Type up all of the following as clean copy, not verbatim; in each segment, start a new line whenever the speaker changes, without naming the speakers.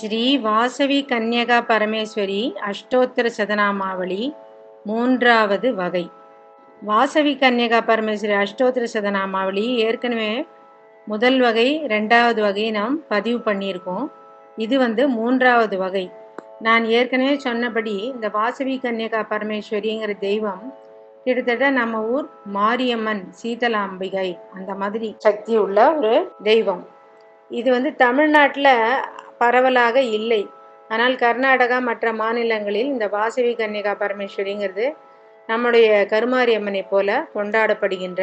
ஸ்ரீ வாசவி கன்யகா பரமேஸ்வரி அஷ்டோத்திர சதநாமாவளி மூன்றாவது வகை. வாசவி கன்யகா பரமேஸ்வரி அஷ்டோத்திர சதநாமாவளி ஏற்கனவே முதல் வகை ரெண்டாவது வகை நாம் பதிவு பண்ணியிருக்கோம். இது மூன்றாவது வகை. நான் ஏற்கனவே சொன்னபடி இந்த வாசவி கன்யகா பரமேஸ்வரிங்கிற தெய்வம் கிட்டத்தட்ட நம்ம ஊர் மாரியம்மன் சீதலாம்பிகை அந்த மாதிரி சக்தி உள்ள ஒரு தெய்வம். இது தமிழ்நாட்டில் பரவலாக இல்லை. ஆனால் கர்நாடகா மற்ற மாநிலங்களில் இந்த வாசவி கன்யகா பரமேஸ்வரிங்கிறது நம்முடைய கருமாரியம்மனை போல கொண்டாடப்படுகின்ற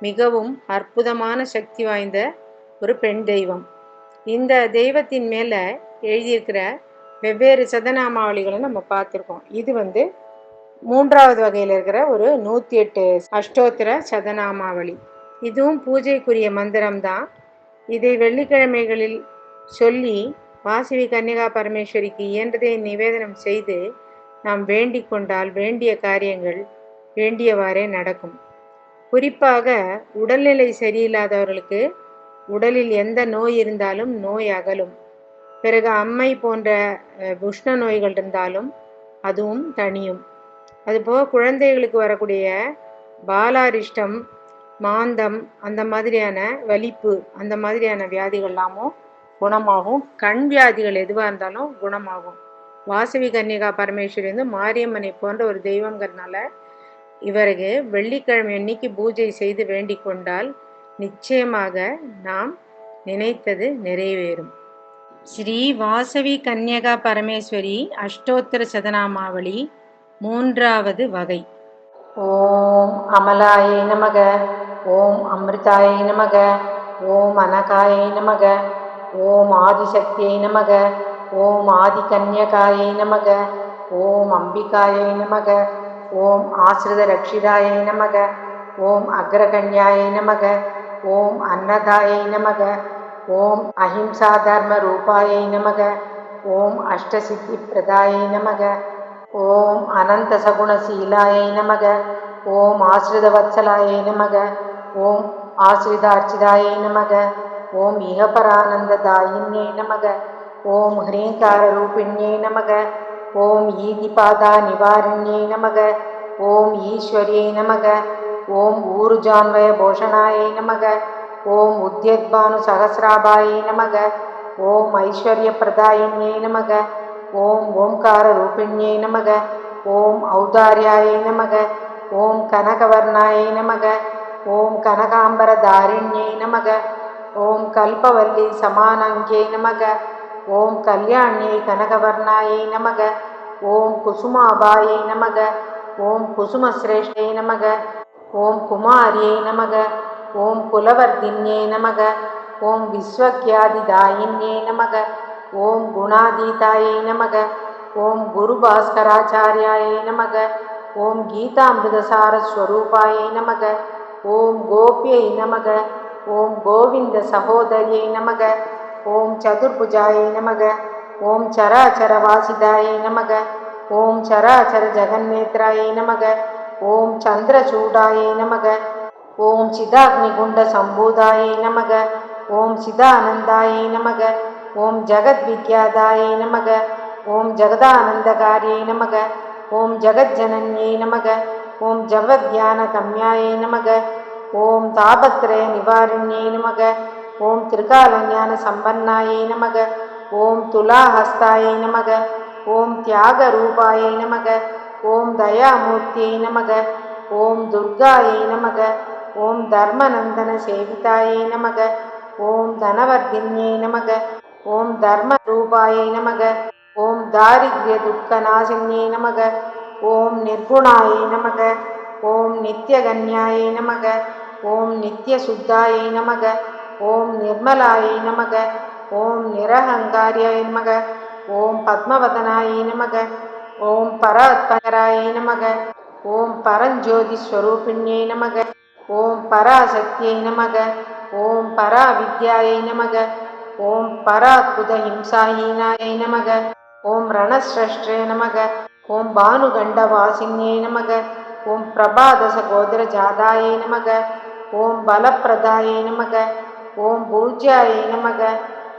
மிகவும் அற்புதமான சக்தி வாய்ந்த ஒரு பெண் தெய்வம். இந்த தெய்வத்தின் மேலே எழுதியிருக்கிற வெவ்வேறு சதநாமாவளிகளை நம்ம பார்த்துருக்கோம். இது மூன்றாவது வகையில் இருக்கிற ஒரு 108 அஷ்டோத்திர சதநாமாவளி. இதுவும் பூஜைக்குரிய மந்திரம்தான். இதை வெள்ளிக்கிழமைகளில் சொல்லி வாசவி கன்யகா பரமேஸ்வரிக்கு இயன்றதை நிவேதனம் செய்து நாம் வேண்டிக் கொண்டால் வேண்டிய காரியங்கள் வேண்டியவாறே நடக்கும். குறிப்பாக உடல்நிலை சரியில்லாதவர்களுக்கு உடலில் எந்த நோய் இருந்தாலும் நோய் அகலும். பிறகு அம்மை போன்ற உஷ்ண நோய்கள் இருந்தாலும் அதுவும் தணியும். அதுபோக குழந்தைகளுக்கு வரக்கூடிய பாலாரிஷ்டம், மாந்தம், அந்த மாதிரியான வலிப்பு, அந்த மாதிரியான வியாதிகள் எல்லாமும் குணமாகும். கண் வியாதிகள் எதுவாக இருந்தாலும் குணமாகும். வாசவி கன்யகா பரமேஸ்வரி மாரியம்மனை போன்ற ஒரு தெய்வங்கிறதுனால இவருக்கு வெள்ளிக்கிழமை அன்னைக்கு பூஜை செய்து வேண்டிக் கொண்டால் நிச்சயமாக நாம் நினைத்தது நிறைவேறும். ஸ்ரீ வாசவி கன்யகா பரமேஸ்வரி அஷ்டோத்திர சதநாமாவளி மூன்றாவது வகை.
ஓம் அமலாயை நமக, ஓம் அமிர்தாயை நமக, ஓம் அனகாயை நமக, ஓம் ஆதிசக்தியை நமக, ஓம் ஆதிகன்யகாயை நமக, ஓம் அம்பிகாயை நமக, ஓம் ஆசிரித ரக்ஷிதாயை நமக, ஓம் அக்ரகண்யாயை நமக, ஓம் அன்னதாயை நமக, ஓம் அஹிம்சா தர்ம ரூபாயை நமக, ஓம் அஷ்டசித்தி பிரதாயை நமக, ஓம் அனந்த சகுணசீலாயை நமக, ஓம் ஆசிரித வத்சலாயை நமக, ஓம் ஆசிரித அர்ச்சிதாயை நமக, ஓம் இகபரானந்ததாயின்யை நமக, ஓம் ஹ்ரீங்கார ரூபிண்யை நமக, ஓம் ஈதிபாதா நிவாரிண்யை நமக, ஓம் ஈஸ்வரியை நமக, ஓம் ஊருஜான்வய போஷணாயை நமக, ஓம் உத்யத்பானு சகசிராபாயை நமக, ஓம் ஐஸ்வர்ய பிரதாயின்யை நமக, ஓம் ஓம்கார ரூபிண்யை நமக, ஓம் ஔதார்யாயை நமக, ஓம் கனகவர்ணாயை நமக, ஓம் கனகாம்பரதாரிண்யை நமக, ஓம் கல்பவல்லி சமானங்கியை நமக, ஓம் கல்யாண்யை கனகவர்ணாயை நமக, ஓம் குசுமாபாயை நமக, ஓம் குசுமஸ்ரேஷ்டை நமக, ஓம் குமாரியை நமக, ஓம் குலவர்தின்யை நமக, ஓம் விஸ்வக்யாதிதாயின்யை நமக, ஓம் குணாதீதாயை நமக, ஓம் குருபாஸ்கராச்சாரியாயை நமக, ஓம் கீதாமிருதசாரஸ்வரூபாயை நமக, ஓம் கோபியை நமக, ஓம் கோவிந்த சகோதரியை நமக, ஓம் சதுர்புஜாயை நமக, ஓம் சராச்சரவாசிதாயை நமக, ஓம் சராச்சர ஜெகன்னேத்ராயை நமக, ஓம் சந்திரசூடாயை நமக, ஓம் சிதாக்னிகுண்ட சம்பூதாயை நமக, ஓம் சிதானந்தாயை நமக, ஓம் ஜகத்விக்யாதாயை நமக, ஓம் ஜகதானந்தகாரியை நமக, ஓம் ஜகஜ்ஜனன்யை நமக, ஓம் ஜவத்யானகம்யாயை நமக, ஓம் தாபத்ரய நிவாரிண்யை நமக, ஓம் திரிகாலஞான சம்பன்னாயை நமக, ஓம் துலாஹஸ்தாயை நமக, ஓம் தியாகரூபாயை நமக, ஓம் தயாமூர்த்தியை நமக, ஓம் துர்காயை நமக, ஓம் தர்மநந்தன சேவிதாயை நமக, ஓம் தனவர்தின்யை நமக, ஓம் தர்ம ரூபாயை நமக, ஓம் தாரித்ய துக்கநாசின்யை நமக, ஓம் நிர்குணாயை நமக, ஓம் நித்யகன்யாயை நமக, ஓம் நித்யசுத்தாயை நமக, ஓம் நிர்மலாயை நமக, ஓம் நிரஹங்காரியாயை நமக, ஓம் பத்மவதனாயை நமக, ஓம் பராத்பராயை நமக, ஓம் பரஞ்சோதிஸ்வரூபிண்யை நமக, ஓம் பராசக்தியை நமக, ஓம் பராவித்யாயை நமக, ஓம் பராத்புத ஹிம்சாஹீனாயை நமக, ஓம் ரணஸ்ரஷ்டே நமக, ஓம் பானுகண்டவாசின்யை நமக, ஓம் பிரபாதசகோதர ஜாதாயை நமக, ஓம் பலப்பிரதாயை நமக, ஓம் பூஜ்யாயை நமக,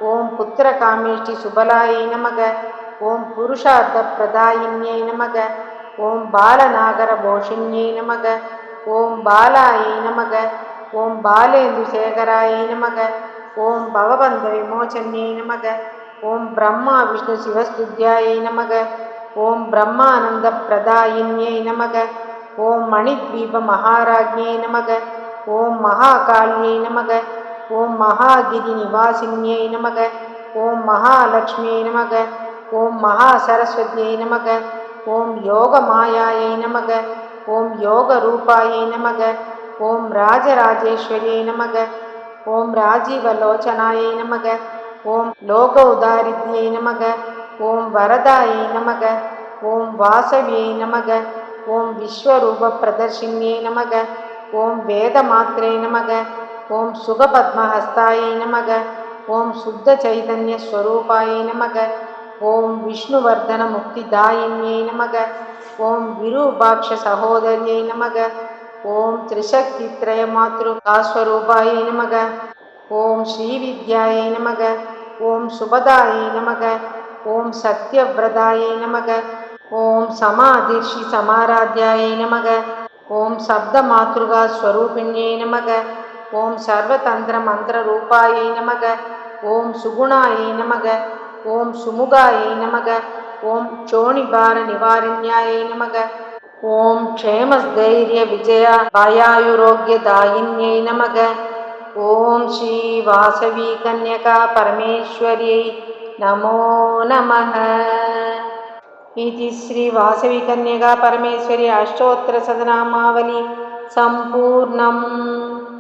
ஓம் புத்திரகாமேஷ்டி சுபலாயை நமக. ஓம் புருஷார்த்த பிரதாயின்யை நமக. ஓம் பாலநாகர போஷின்யை நமக. ஓம் பாலாயை நமக. ஓம் பாலேந்து சேகராயை நமக. ஓம் பவபந்த விமோச்சன்யை நமக. ஓம் பிரம்மா விஷ்ணு சிவஸ்துத்யாயை நமக. ஓம் பிரம்மானந்த பிரதாயின்யை நமக. ஓம் மணித்வீப மகாராஜ்யை நமக. ஓம் மகாகாளியை நமக. ஓம் மகாகிரி நிவாசின்யை நமக. ஓம் மகாலட்சுமியை நமக. ஓம் மகாசரஸ்வதியை நமக. ஓம் யோகமாயாயை நமக. ஓம் யோகரூபாயை நமக. ஓம் ராஜராஜேஸ்வரியை நமக. ஓம் ராஜீவலோச்சனாயை நமக. ஓம் லோக உதாரித்யை நமக. ஓம் வரதாயை நமக. ஓம் வாசவியை நமக. ஓம் விஸ்வரூப பிரதர்ஷின்யை நமக. ஓம் வேதமாத்ரே நமக. ஓம் சுகபத்மஹஸ்தாயை நமக. ஓம் சுத்த சைதன்ய ஸ்வரூபாயை நமக. ஓம் விஷ்ணுவர்தன முக்திதாயின்யை நமக. ஓம் விரூபாட்ச சகோதரியை நமக. ஓம் திரிசக்தி திரயமாத்ருகாஸ்வரூபாயை நமக. ஓம் ஸ்ரீவித்யாயை நமக. ஓம் சுபதாயை நமக. ஓம் சத்யவ்ரதாயை நமக. ஓம் சமாதிர்ஷி சமாராத்யாயை நமக. ஓம் சப்தமாத்ருகா ஸ்வரூபிண்யை நமக. ஓம் சர்வதந்திர மந்திர ரூபாயை நமக. ஓம் சுகுணாயை நமக. ஓம் சுமுகாயை நமக. ஓம் சோணிபார நிவாரண்யாயை நமக. ஓம் க்ஷேமஸ்தைரிய விஜயா வாயாயுரோக்யதாயின்யை நமக. ஓம் ஸ்ரீ வாசவி கன்யகா பரமேஸ்வரியை நமோ நமः. इति श्री वासवी कन्यका परमेश्वरी अष्टोत्तर शतनामावली संपूर्णम्.